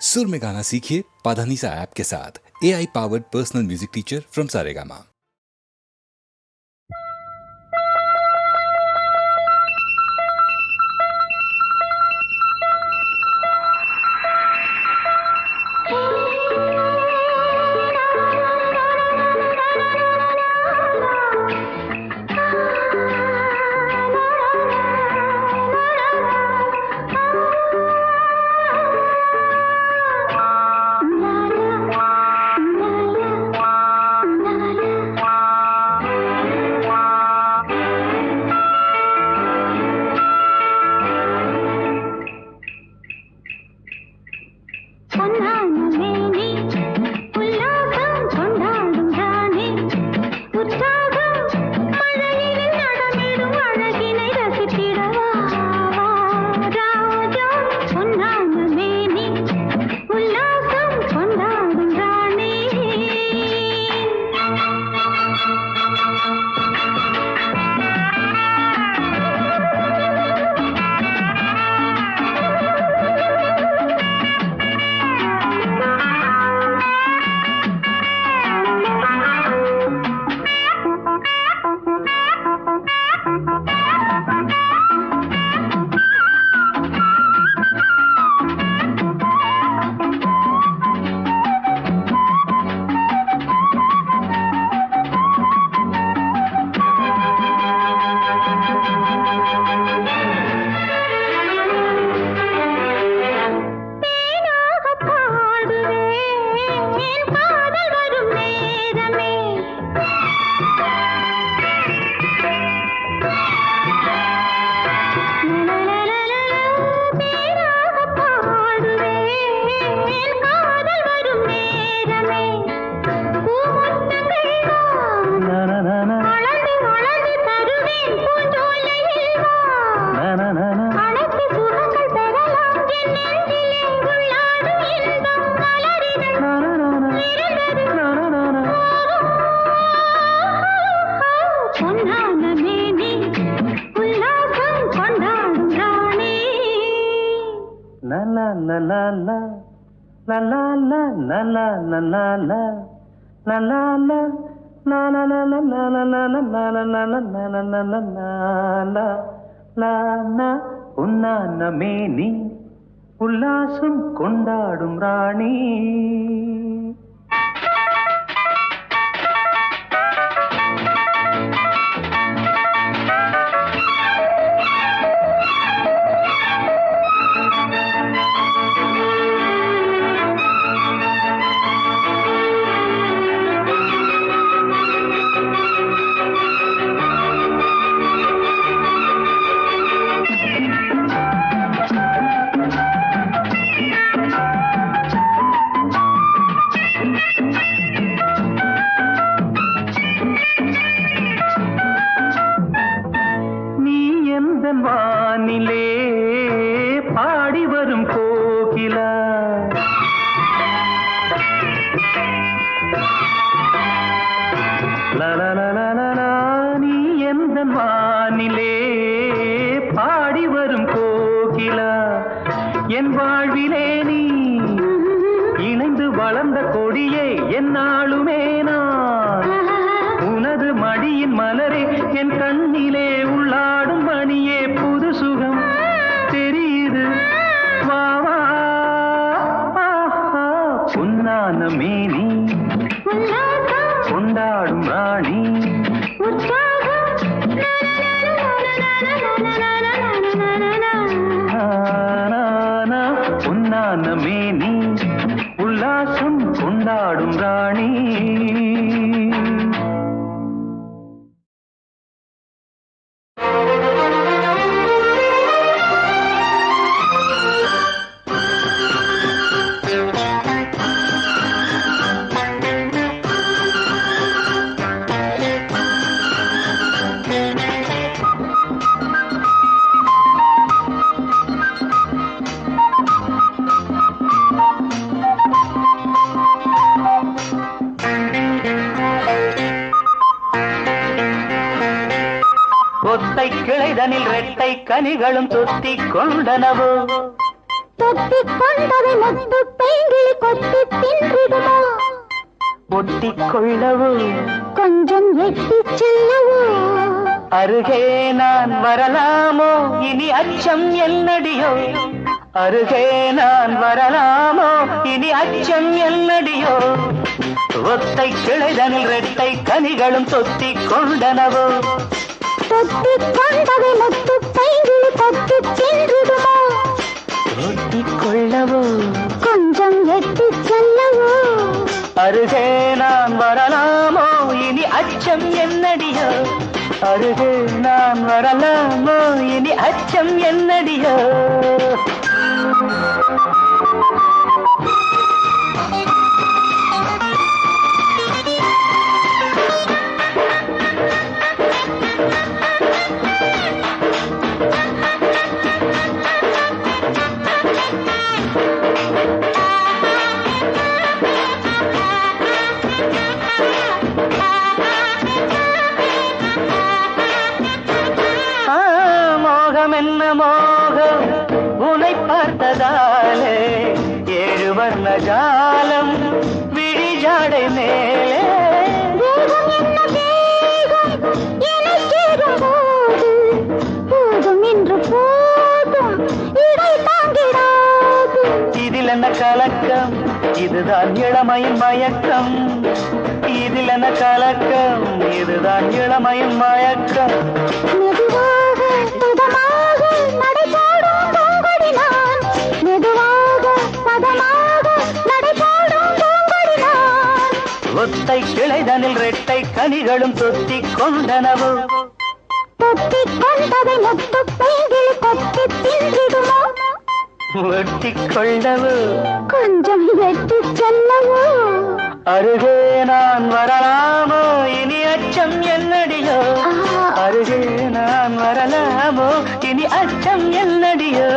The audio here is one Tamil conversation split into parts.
सुर में गाना सीखिए पाधानीसा ऐप के साथ। AI powered personal music teacher from Saregama. மேனி உல்லாசம் கொண்டாடும் ராணி. வானிலே பாடி வரும் கோகிலா, நீ எந்த வானிலே பாடி வரும் கோகிலா, என் வாழ்விலே நீ இணைந்து வளர்ந்த கொடியே என்னாலுமே நான் உனது மடியின் மலரே, என் கண்ணிலே உள்ளாடும் மணியே, புது சுகம் தெரியுது வாவா. பொன்னான மேனி கொண்டாடும் ராணி, பொன்னான மேனி உல்லாசம் கொண்டாடும் ராணி. ஒத்தை கிளைதனில் ரெட்டை கனிகளும் தொத்திக் கொண்டனவோ, தொத்திக் கொண்டவை முத்து ஒட்டிக்கொள்ளவோ கொஞ்சம் எட்டிச் செல்லவோ அருகே நான் வரலாமோ இனி அச்சம் என்னடியோ அருகே நான் வரலாமோ இனி அச்சம் என்னடியோ ஒத்தை கிளைதனில் ரெட்டை கனிகளும் தொத்திக் கொண்டனவோ தொத்திக் கொண்டவை முத்து பைங்கிளி கொத்திச் சென்றிடுமோ ஒட்டிக்கொள்ளவோ கொஞ்சம் எட்டிச் செல்லவோ அருகே நான் வரலாமோ இனி அச்சம் என்னடியோ அருகே நான் வரலாமோ இனி அச்சம் என்னடியோ என்ன மோகம் உனை பார்த்ததாலே ஏழு வர்ண ஜாலம் விழிஜாடை மேலே வேகம் என்ன வேகம் எனச் சேரும்போது போதும் என்று போதும் இடை தாங்கிடாது இதில் என்ன கலக்கம் இதுதான் இளமையின் மயக்கம் இதில் என்ன கலக்கம் இதுதான் இளமையின் மயக்கம் மெதுவாக பதமாக நடைபோடும் பூங்கொடி நான் மெதுவாக பதமாக நடைபோடும் பூங்கொடி நான் ஒத்தை கிளைதனில் ரெட்டை கனிகளும் தொத்திக் கொண்டனவோ தொத்திக் கொண்டதை முத்து பைங்கிளி கொத்தித் தின்றிடுமோ ஒட்டிக்கொள்ளவோ கொஞ்சம் எட்டிச் செல்லவோ அருகே நான் வரலாமோ இனி அச்சம் என்னடியோ அருகே நான் வரலாமோ இனி அச்சம் என்னடியோ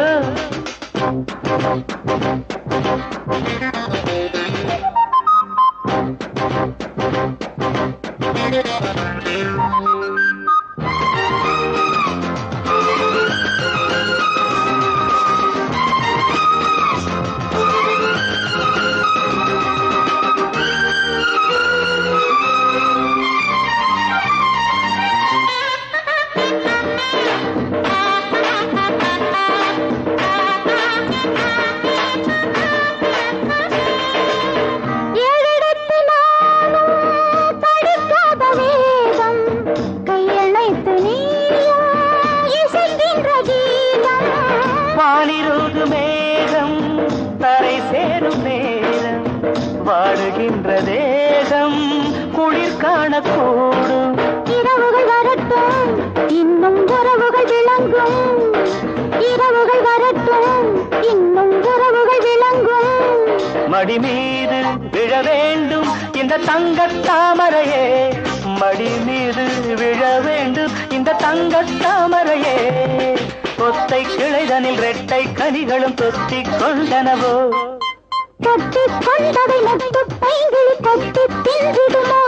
வானிருது மேகம் தரை சேரும் நேரம் வாடுகின்ற தேகம் குளிர் காணக்கூடும் இரவுகள் வரட்டும் இன்னும் உறவுகள் விளங்கும் இரவுகள் வரட்டும் இன்னும் உறவுகள் விளங்கும் மடி மீது விழ வேண்டும் இந்த தங்கத் தாமரையே மடி மீது விழ வேண்டும் இந்த தங்கத் தாமரையே ஒத்தை கிளைதனில் ரெட்டை கனிகளும் தொத்திக் கொண்டனவோ தொத்திக் கொண்டதை முத்து பைங்கிளி கொத்தித் தின்றிடுமோ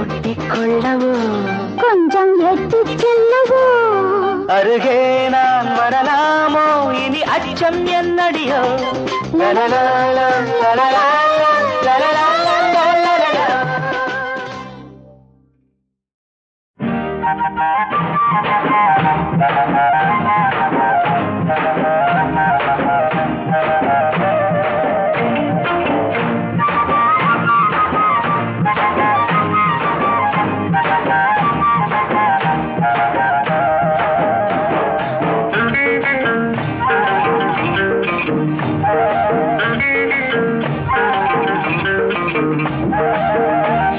ஒட்டிக்கொள்ளவோ கொஞ்சம் எட்டிச் செல்லவோ அருகே நான் வரலாமோ இனி அச்சம் என்னடியோ லலலாலா, லலலாலா, லலலாலா, லலலாலா.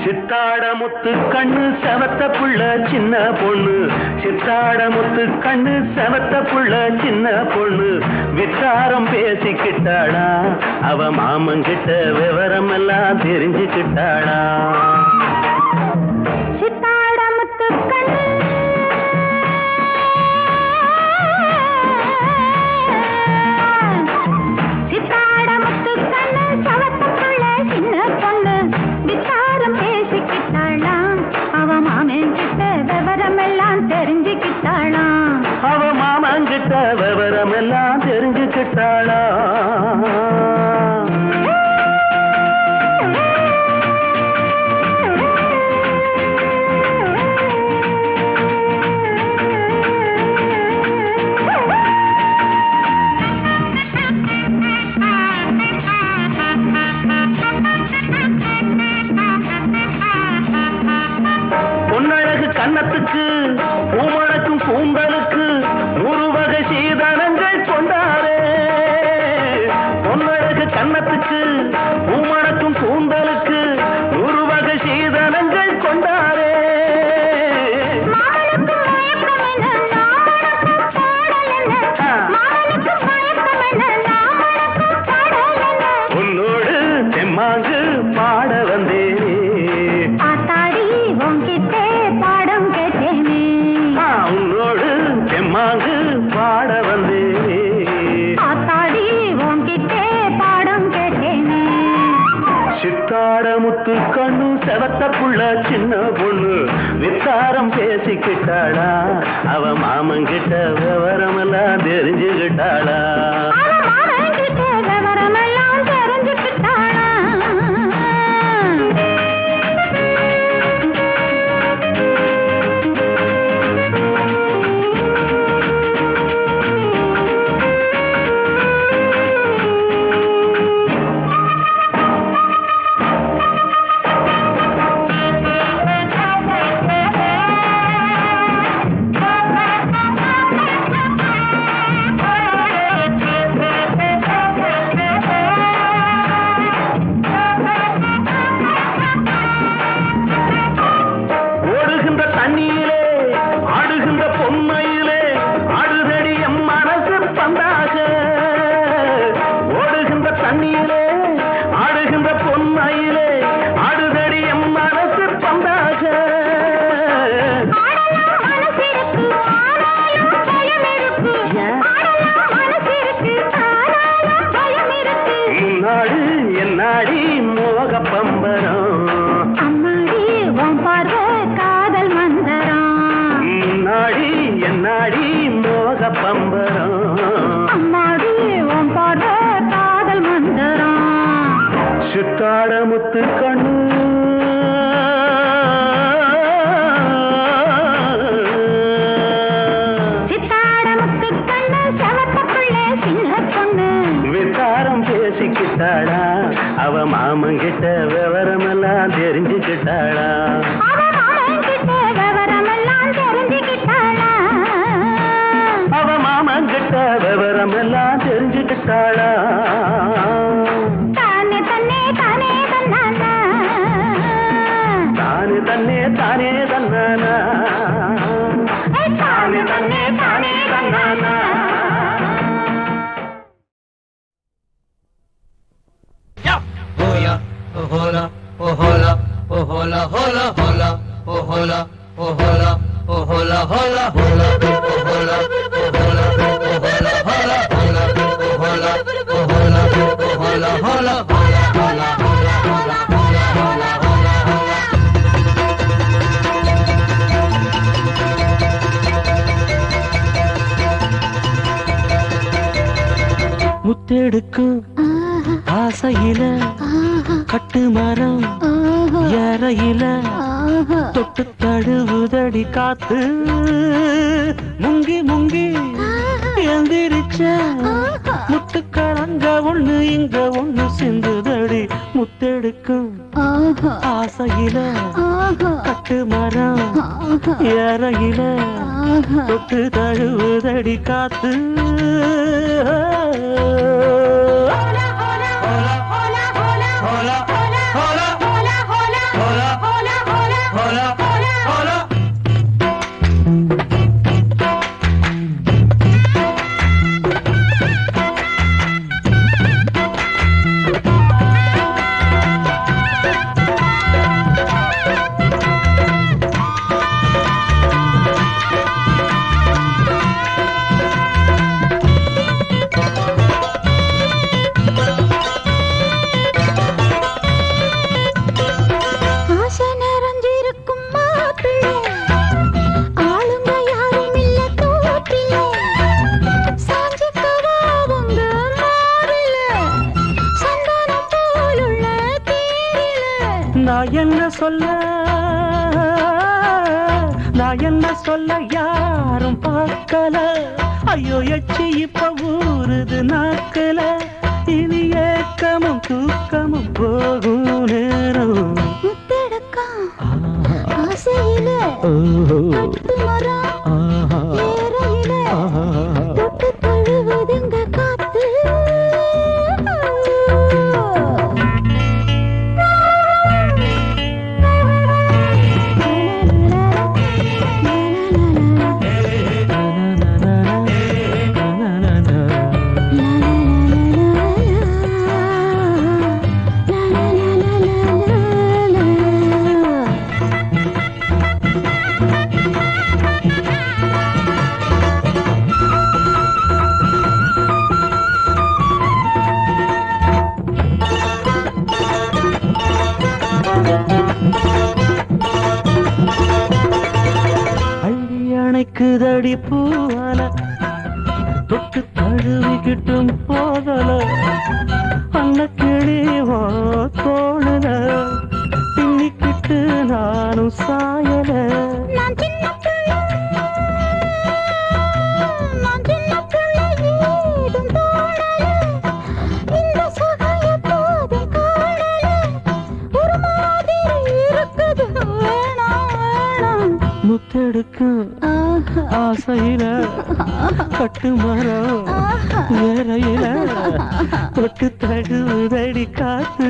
சித்தாட முத்து கண்ணு செவத்த புள்ள சின்ன பொண்ணு சித்தாட முத்து கண்ணு செவத்த புள்ள சின்ன பொண்ணு வித்தாரம் பேசிக்கிட்டாளா அவ மாமங்கிட்ட விவரம் எல்லாம் தெரிஞ்சுக்கிட்டாளா அவ மாமங்கிட்ட விவரம் எல்லாம் தெரிஞ்சுக்கிட்டாளா பூவுக்கு பூமணக்கும் கூந்தலுக்கு 100 வகை சீதனங்கள் கொண்டாரே உன்னோடு தெம்மாங்கு பாட வந்தேனே ஆத்தாடி உன்கிட்டே பாடம் கேட்டேனே உன்னோடு தெம்மாங்கு பாட வந்தேனே ஆத்தாடி உன்கிட்டே பாடம் கேட்டேனே சித்தாட முத்து கண்ணு செவத்த புள்ள சின்ன பொண்ணு வித்தாரம் பேசிக்கிட்டாளா அவ மாமங்கிட்ட விவரமெல்லாம் தெரிஞ்சுக்கிட்டாளா விவரமெல்லாம் தெரிஞ்சுக்கிட்டாளா ஓடுகின்ற தண்ணியிலே ஆடுகின்ற பொம்மையிலே ஆடுதடி எம் மனசு பந்தாக ஓடுகின்ற தண்ணியிலே ஆடுகின்ற பொம்மையிலே ஆடுதடி எம் மனசு பந்தாக முன்னாடி என்னாடி மோக பம்பரம் அம்மாடி உன் பார்வை காதல் மந்தரம் முன்னாடி என்னாடி மோக பம்பரம் அம்மாடி உன் பார்வை காதல் மந்தரம் சித்தாட முத்து கண்ணு சித்தாடமுத்து கண்ணு செவத்தக்குள்ளே சின்ன பொண்ணு வித்தாரம் பேசிக்கிட்டாளா அவ மாமங்கிட்ட விவரமெல்லாம் தெரிஞ்சுக்கிட்டாளா அவ மாமன்கிட்ட விவரமெல்லாம் தெரிஞ்சுக்கிட்டாளா அவ மாமங்கிட்ட விவரமெல்லாம் தெரிஞ்சுக்கிட்டாளா தானே தன்னே தானே தன்னானா தானே தன்னே தானே தன்னானா தானே தன்னே தானே தன்னானா hola, oh hola, oh hola, hola, hola, oh hola, oh hola, oh hola, hola, hola, oh hola, oh hola, oh hola, hola, hola, oh hola, oh hola, oh hola, hola, hola, hola, hola, hola, hola, hola, hola. முத்தெடுக்கும் ஆசையில கட்டு மரம் ஏறையில தொட்டு தழுவுதடி காத்து முங்கி முங்கி எந்திரிச்ச முத்துக்களங்க ஒண்ணு இங்க ஒண்ணு சிந்துதடி முத்தெடுக்கும் ஆசையில கட்டு மரம் ஏறையில தொட்டு தழுவுதடி காத்து நான் என்ன சொல்ல யாரும் பார்க்கல ஐயோ எச்சி இப்ப ஊறுது நாக்கல இனி ஏக்கமும் தூக்கமும் போகும் நேரம் ஆசையில கட்டு மரம் ஏறையில தொட்டு தழுவுதுங்க காத்து அடி பூவால தொட்டு தழுவிக்கிட்டும் போதல அன்ன கிளிவோ தோணுல பின்னிக்கிட்டு நானும் சாயல நான் சின்ன பிள்ளை ஏதும் தோணல இந்த சுகம் எப்போதும் காணல ஒரு மாதிரி இருக்குது வேணாம் முத்தெடுக்கும் ஆசையில கட்டு மரம் வேறையில தொட்டு தழுவுதடி காத்து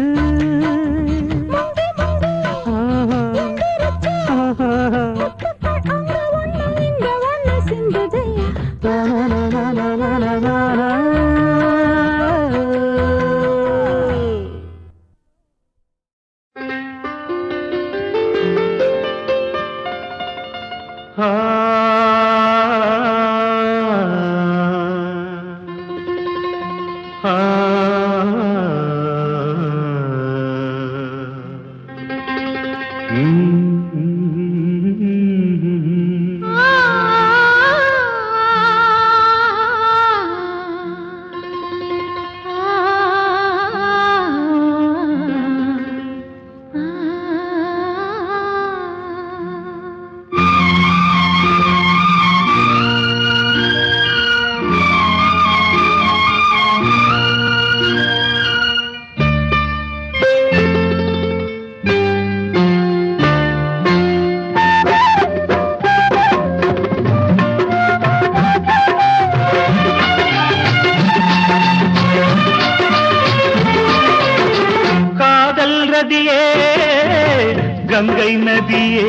கங்கை நதியே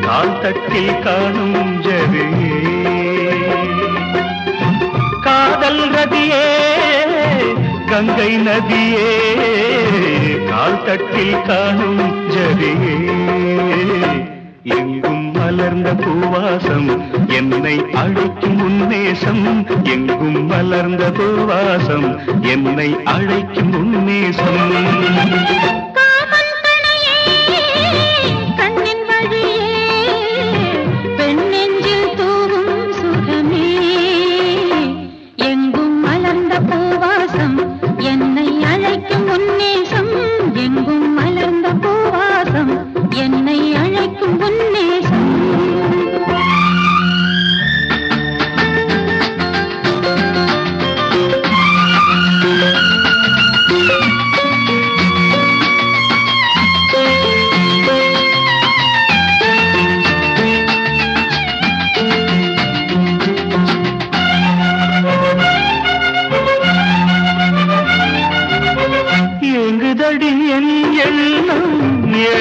கால் தட்டில் காணும் ஜரியே காதல் ரதியே கங்கை நதியே கால் தட்டில் காணும் ஜரியே எங்கும் மலர்ந்த பூவாசம் என்னை அழைக்கும் உன்னேசம் எங்கும் மலர்ந்த பூவாசம் என்னை அழைக்கும் உன்னேசம்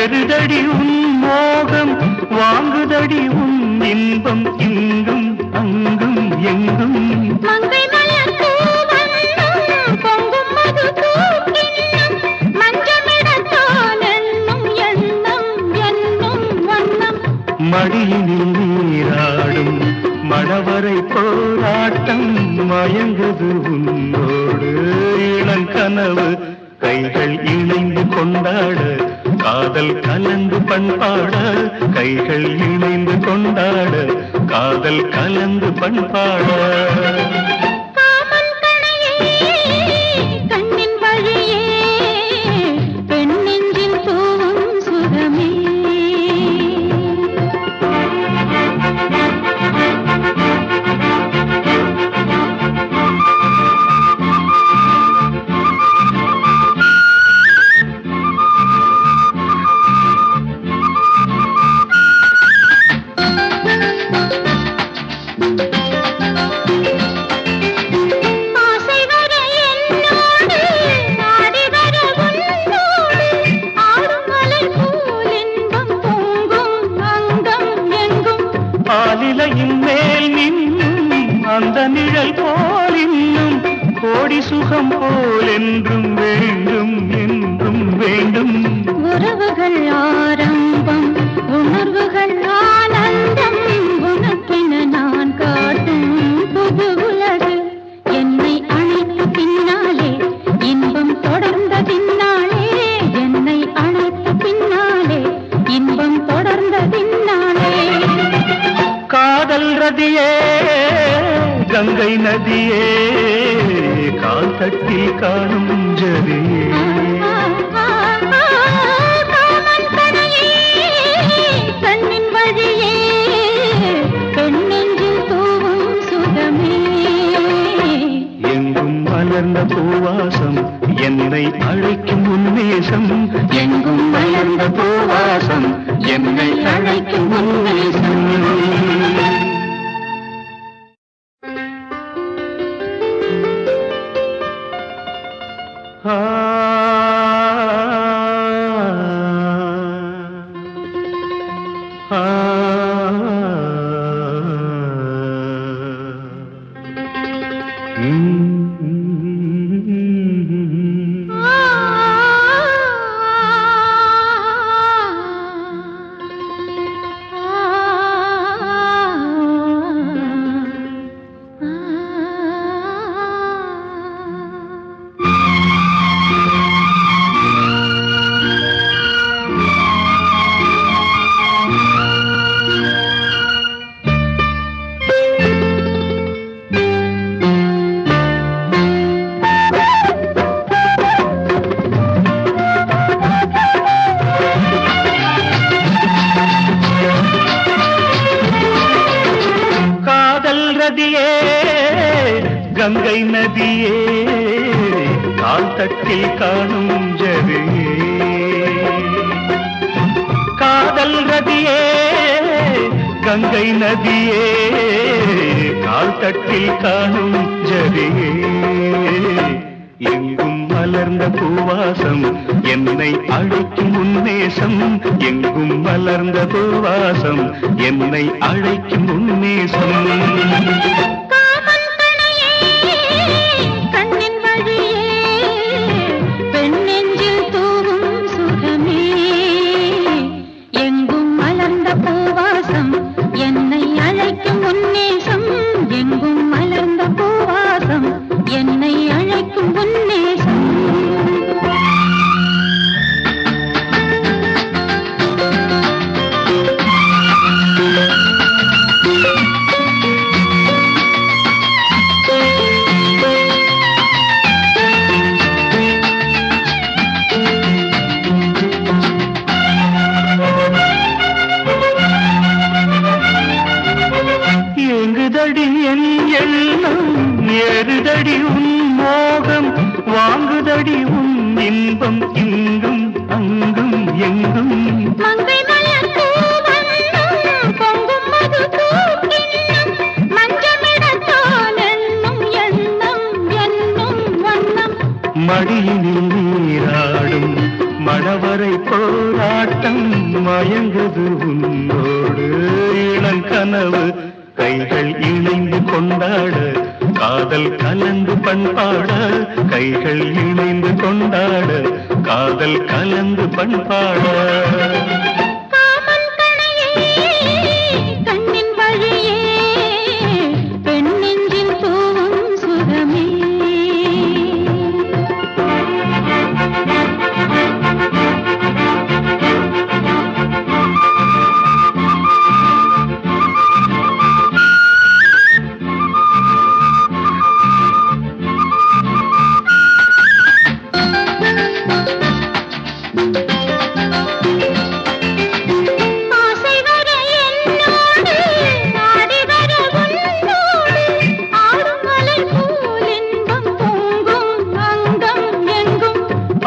ஏறுதடி உன் மோகம் வாங்குதடி உன் இன்பம் இங்கும் அங்கும் எங்கும் மங்கை மலர் பொங்கும் மது தூக்கின்னும் மஞ்சமிடத்தான் எண்ணும் எண்ணம் என்னும் வண்ணம் மடியினில் நீராடும் மணவரை போராட்டம் மயங்குது உன்னோடு இளங்கனவு கைகள் இணைந்து கொண்டாட காதல் கலந்து பண்பாட கைகள் இணைந்து கொண்டாட காதல் கலந்து பண்பாட கண்ணின் வழியே பெண் நெஞ்சில் தூவும் சுகமே ஆலிலையின் மேல் நின்னும் அந்த நிழல் போல் இன்னும் கோடி சுகம் போல் என்றும் வேண்டும் என்றும் வேண்டும் உறவுகள் ஆரம்பம் உணர்வுகள் ஆனந்தம் உனக்கென நான் காட்டும் புது உலகு என்னை அழைத்த பின்னாலே இன்பம் தொடர்ந்த பின்னாலே என்னை அழைத்த பின்னாலே இன்பம் தொடர்ந்த பின்னாலே காதல் கங்கை நதியே கால் தட்டில் காணும் ஜதியே காமன் கணையே கண்ணின் வழியே பெண்ணெஞ்சில் தூவும் சுகமே எங்கும் மலர்ந்த பூவாசம் என்னை அழைக்கும் உன்மேசம் எங்கும் மலர்ந்த பூவாசம் என்னை அழைக்கும் உன்மேசம் கங்கை நதியே கால் தட்டில் காணும் ஜதியே காதல் ரதியே கங்கை நதியே கால் தட்டில் காணும் ஜதியே எங்கும் மலர்ந்த பூவாசம் என்னை அழைக்கும் உன்மேசம் எங்கும் மலர்ந்த பூவாசம் என்னை அழைக்கும் உன்மேசம் ஏறுதடி உன் மோகம் வாங்குதடி உன் இன்பம் இங்கும் அங்கும் எங்கும் மங்கை மலர் பூவண்ணம் பொங்கும் மது தூக்கின்னம் மஞ்சமிடத்தான் எண்ணும் எண்ணம் என்னும் வண்ணம் மடியினில் நீராடும் மணவரை போராட்டம் மயங்குது உன்னோடு இளங்கனவு கைகள் இணைந்து கொண்டாட காதல் கலந்து பண்பாட கைகள் இணைந்து கொண்டாட காதல் கலந்து பண்பாட காமன் கணையே கண்ணின் வழியே பெண்ணெஞ்சில் தூவும் சுகமே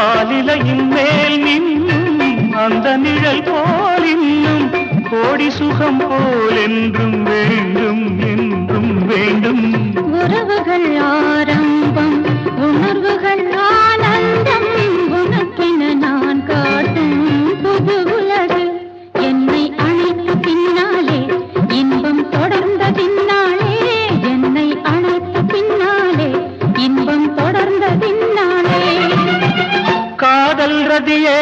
ஆலிலையின் மேல் நின்னும் அந்த நிழல் போல் இன்னும் கோடி சுகம் போல் என்றும் வேண்டும் என்றும் வேண்டும் உறவுகள் ஆரம்பம் உணர்வுகள் ஆனந்தம் உனக்கென நான் காட்டும் புது உலகு என்னை அழைத்த பின்னாலே இன்பம் தொடர்ந்த பின்னாலே என்னை அழைத்த பின்னாலே இன்பம் தொடர்ந்த பின்னாலே காதல் ரதியே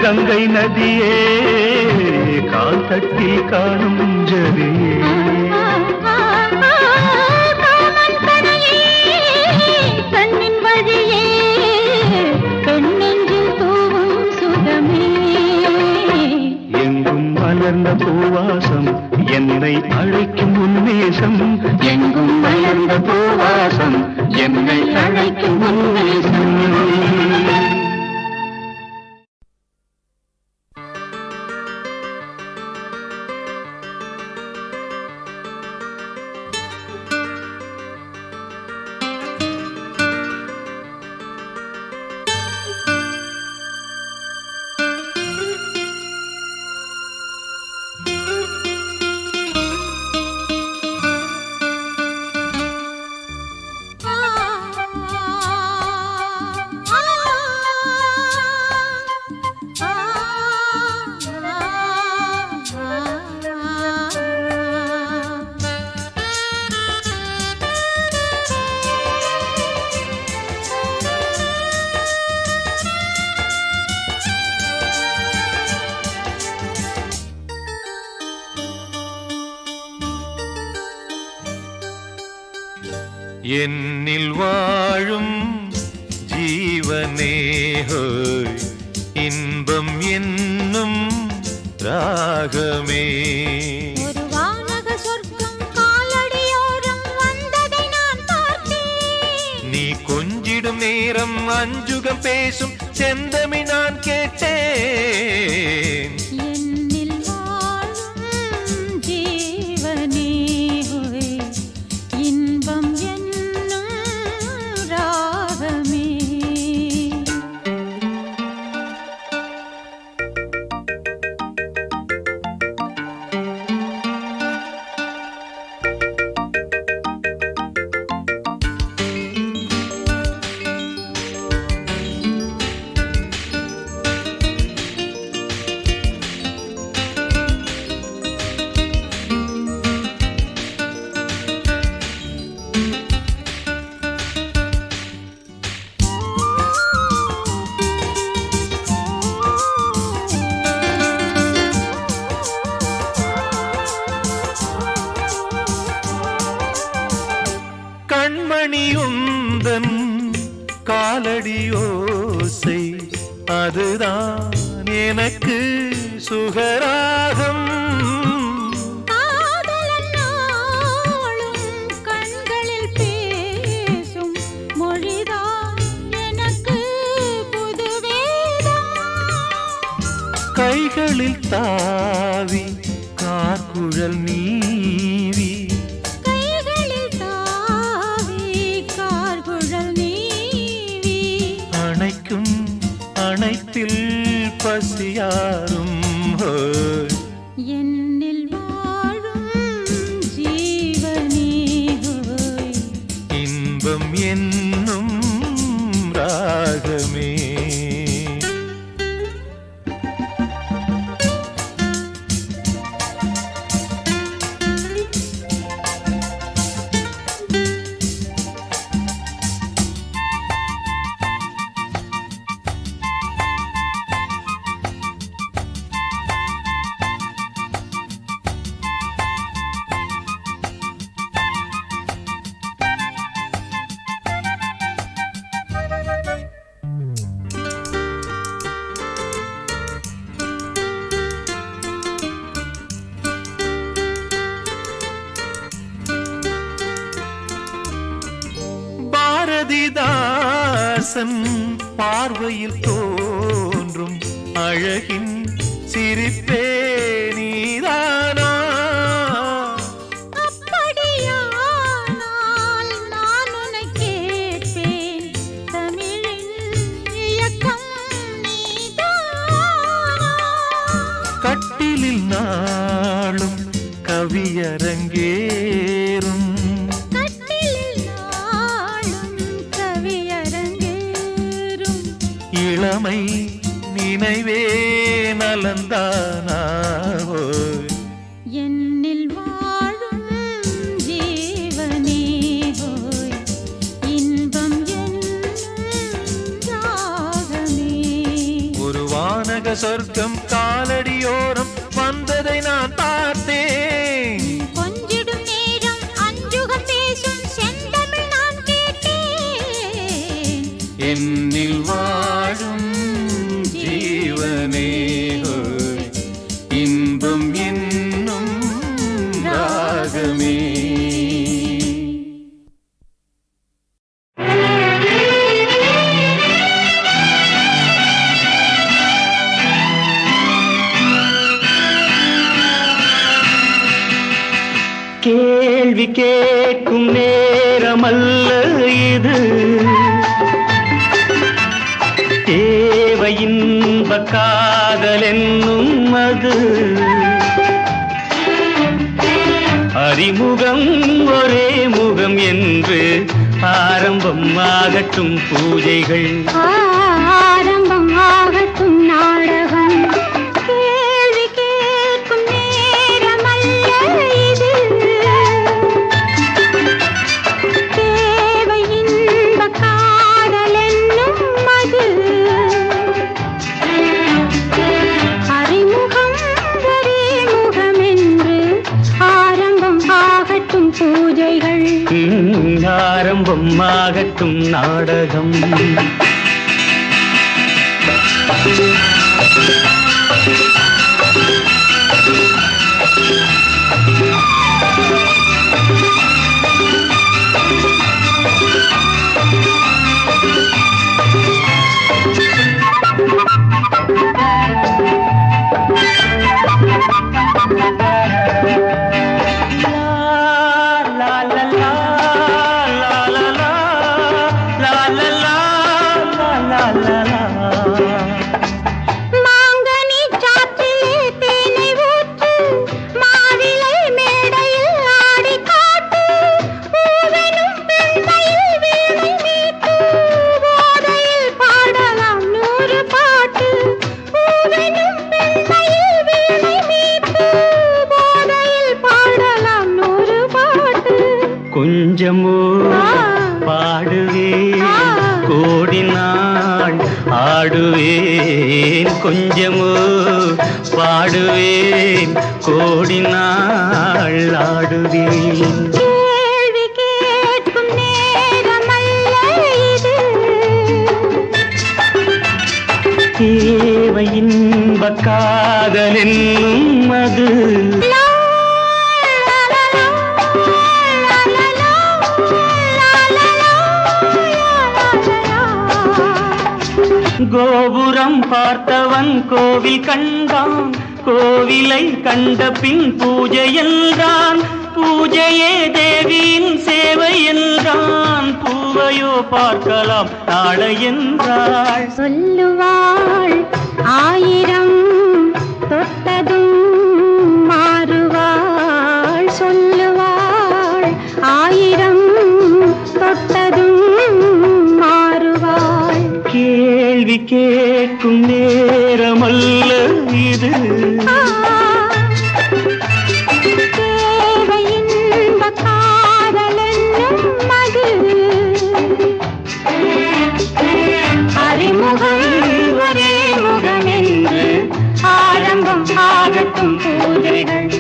கங்கை நதியே கால் தட்டில் காணும் ஜதியே காமன் கணையே கண்ணின் வழியே பெண்ணெஞ்சில் தூவும் சுகமே எங்கும் மலர்ந்த பூவாசம் என்னை அழைக்கும் உன்மேசம் எங்கும் என்னில் வாழும் ஜீவனே ஹோய் இன்பம் என்னும் ராகமே ஒரு வானக சொர்க்கம் காலடியோரம் வந்ததை நான் பார்த்தேன். நீ கொஞ்சிடும் நேரம் அஞ்சுகம் பேசும் செந்தமி நான் கேட்டேன். என்னில் வாழும் ஜீவனே ஹோய் இன்பம் என்னும் ராகமே. கண்மணியுந்தன் காலடியோசை அதுதான் எனக்கு சுகராகம். காதலன் நாளும் கண்களில் பேசும் மொழிதான் எனக்கு புது வேதம். கைகளில் தாவி கார்குழல் நீவி கைகளில் தாவி கார்குழல் நீவி அணைக்கும் அணைப்பில் பசியாரும் ஹோய் என்னில் வாழும் ஜீவனே ஹோய் இன்பம் என்னும் ராகமே. பாரதிதாசன் பார்வையில் தோன்றும் அழகின் சிரிப்பே நீதானா? அப்படியானால் நான் உன்னை கேட்பேன் தமிழின் இயக்கம் நீதானா? கட்டிலில் நாளும் கவியரங்கேறும் கட்டிலில் நாளும் கவியரங்கேறும் இளமை நினைவே நலந்தானாவோ. என்னில் வாழும் ஜீவனே ஹோய் இன்பம் என்னும் ராகமே. ஒரு வானக சொர்க்கம் காலடியோரம் வந்ததை நான் பார்த்தேன். கொஞ்சிடும் நேரம் அஞ்சுகம் பேசும் செந்தமிழ் நான் கேட்டேன். என்னில் வாழும் ஜீவனே ஹோய் இன்பம் என்னும் ராகமே. கேள்வி கேட்கும் நேரமல்ல இது, தேவை இன்ப காதல் என்னும் அது. அறிமுகம் ஒரே முகம் என்று ஆரம்பம் ஆகட்டும் பூஜைகள். ஆரம்பம் ஆகட்டும் நாடகம். கேள்வி கேட்கும் நேரமல்ல இது, தேவை இன்ப காதல் என்னும் அது. அறிமுகம் ஒரே முகம் என்று ஆரம்பம் ஆகட்டும் பூஜைகள். ஆரம்பம் ஆரம்பமாகட்டும் நாடகம். மாங்கனி சாற்றிலே தேனை ஊற்று, மாவிலை மேடையில் ஆடி காட்டு, பூவெனும் பெண்மையில் வீணை மீட்டு, போதையில் பாடலாம் 100 பாட்டு. பூவெனும் பெண்மையில் வீணை மீட்டு, போதையில் பாடலாம் 100 பாட்டு. கொஞ்சமோ பாடுவேன், கோடி நாள் ஆடுவேன். கொஞ்சமோ பாடுவேன், கோடி நாள் ஆடுவேன். கேள்வி கேட்கும் நேரமல்ல இது, தேவை இன்ப காதல் என்னும் அது. லா, லா, லா, லா, லா, லா, லா, லா, லா, லா, லா. கோபுரம் பார்த்தவன் கோவில் கண்டான், கோவிலை கண்ட பின் பூஜை என்றான். பூஜையே தேவியின் சேவை என்றான். பூவையோ பார்க்கலாம் நாளை என்றாள். சொல்லுவாள் 1000 தொட்டதும் மாறுவாள். சொல்லுவாள் 1000 தொட்டதும் மாறுவாள். கேள்வி கேட்கும் நேரமல்ல இது, தேவை இன்ப காதல் என்னும் அது. அறிமுகம் ஒரே முகம் என்று ஆரம்பம் ஆகட்டும் பூஜைகள்.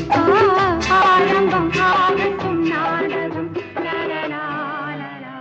ஆரம்பம் ஆகட்டும் நாடகம். லலலா, லலலா.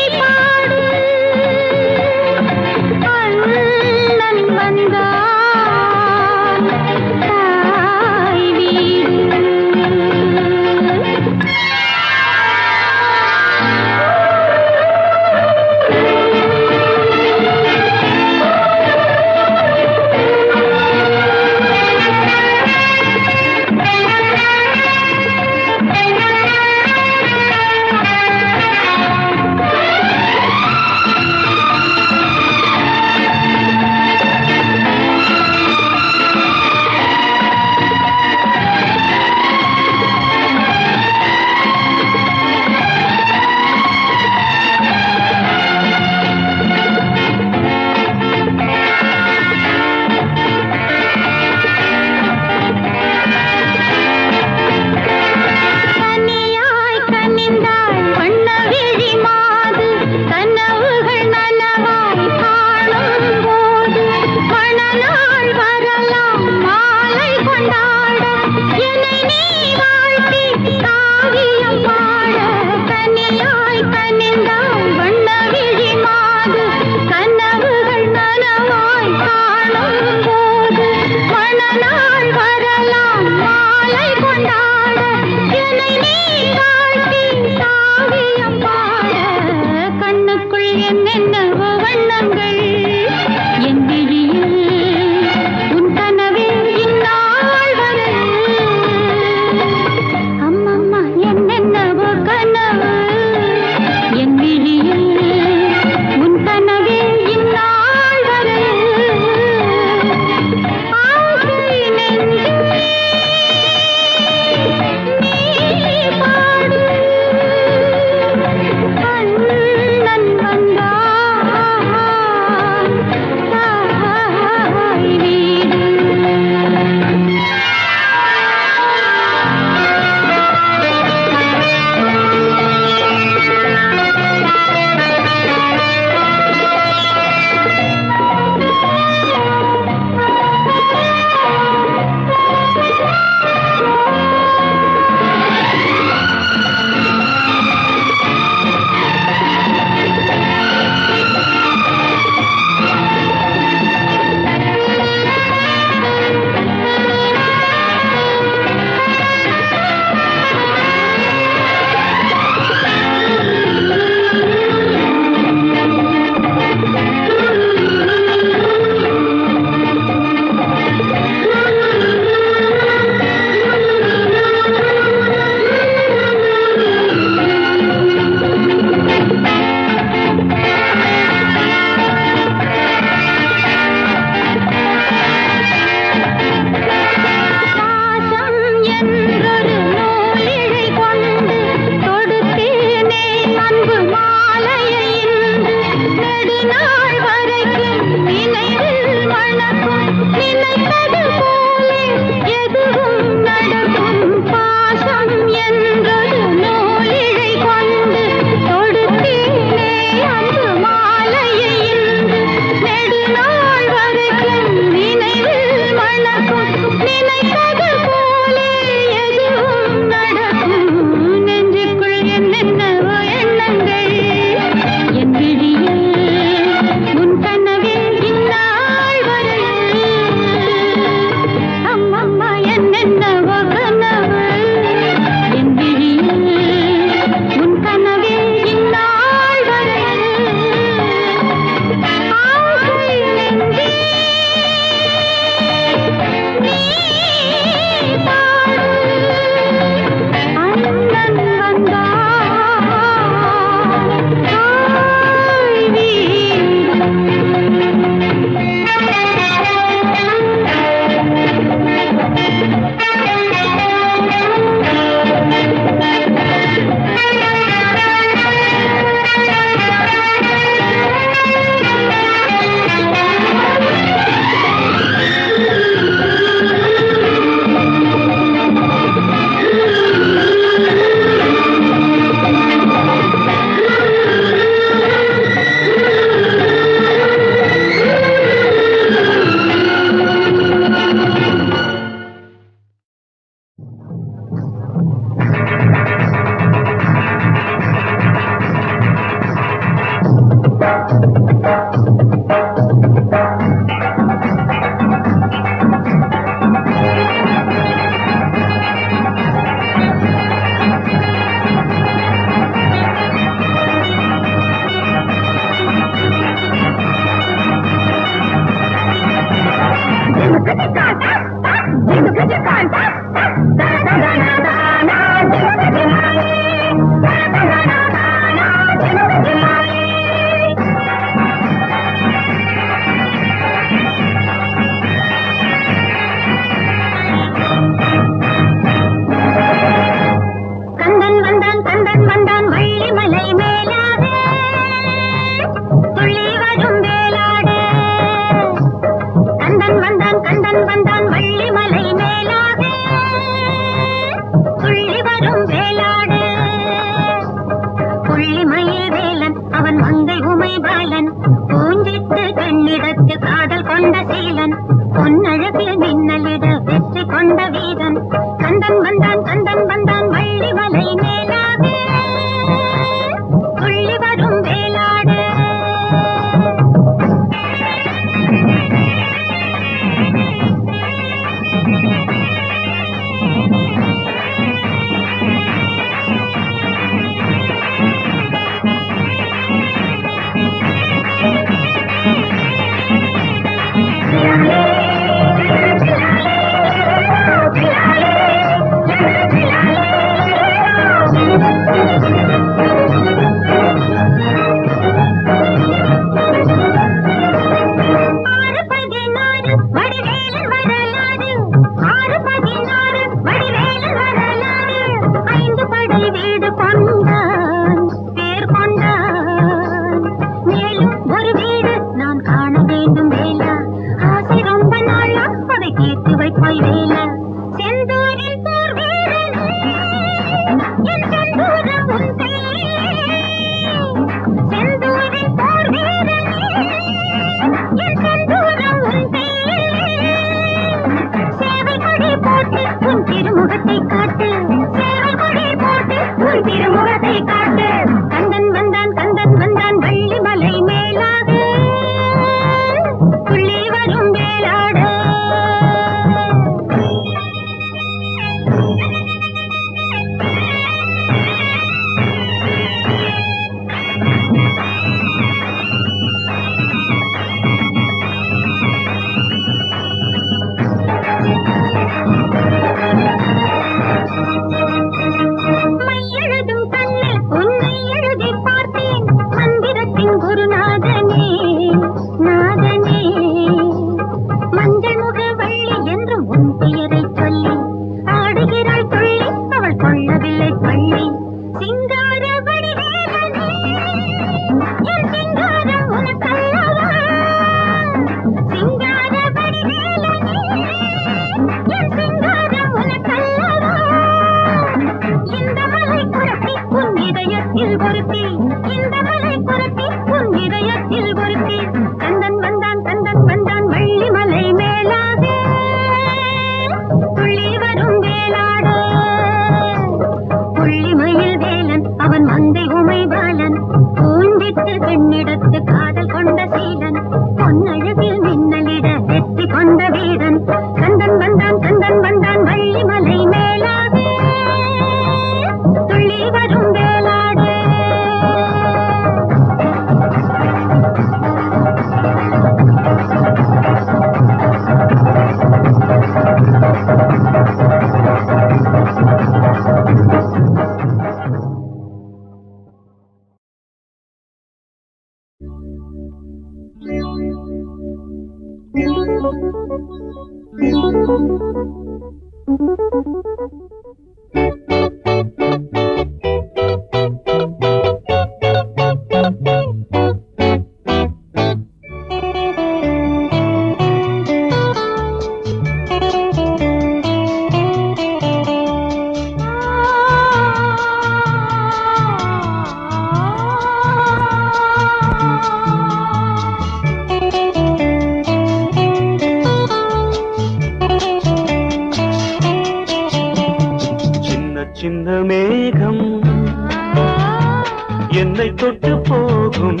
என்னை தொட்டு போகும்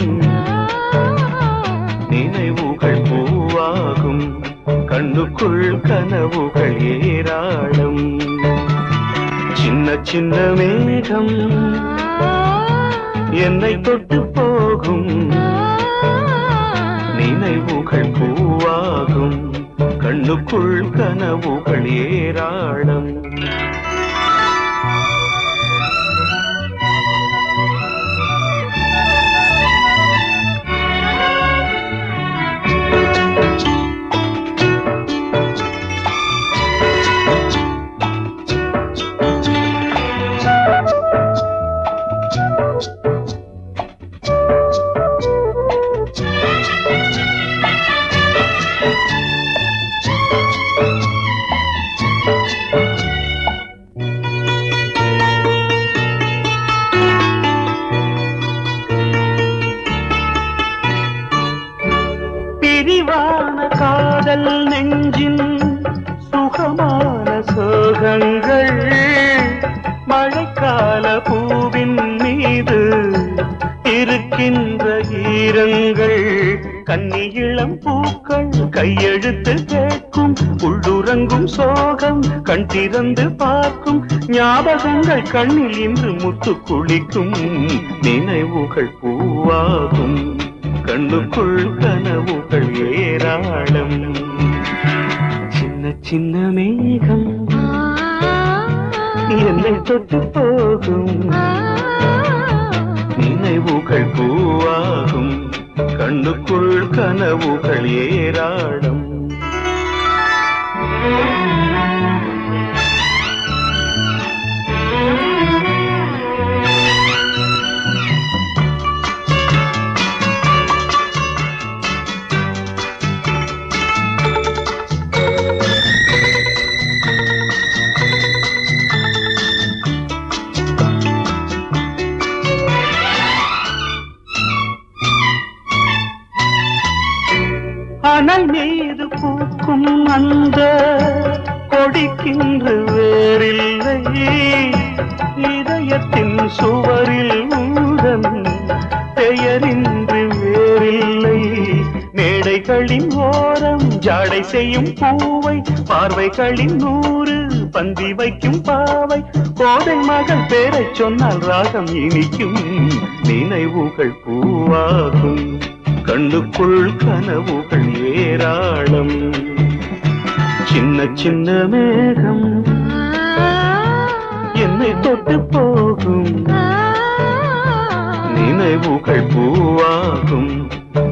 கண்ணுக்குள் கனவுகள் ஏராளம். சின்ன சின்ன மேகம் என்னை தொட்டு போகும், நினைவுகள் பூவாகும். கண்ணுக்குள் கனவுகள் ஏராளம். பிரிவான காதல் நெஞ்சின் சுகமான சோகங்கள், மழைக்கால பூவின் மீது இருக்கின்ற ஈரங்கள். கன்னி இளம் பூக்கள் கையெழுத்து கேட்கும், உள்ளுறங்கும் சோகம் கண் திறந்து பார்க்கும். ஞாபகங்கள் கண்ணில் இன்று முத்து குளிக்கும், நினைவுகள் பூவாகும். கண்ணுக்குள் கனவுகள் ஏராளம். சின்ன சின்ன மேகம் என்னை தொட்டு போகும், நினைவுகள் பூவாகும். கண்ணுக்குள் கனவுகள் ஏராளம். அனல் மீது பூக்கும் அந்த கொடிக்கின்று வேறில்லை, இதயத்தின் சுவரில் உந்தன் பெயரின்றி வேறில்லை. மேடைகளின் ஓரம் ஜாடை செய்யும் பூவை, பார்வைகளின் 100 பந்தி வைக்கும் பாவை. கோதை மகள் பேரை சொன்னால் ராகம் இனிக்கும், நினைவுகள் பூவாகும். கண்ணுக்குள் கனவுகள் ஏராளம். சின்ன சின்ன மேகம் என்னை தொட்டு போகும், நினைவுகள் பூவாகும்.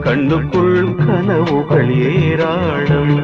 கண்ணுக்குள் கனவுகள் ஏராளம்.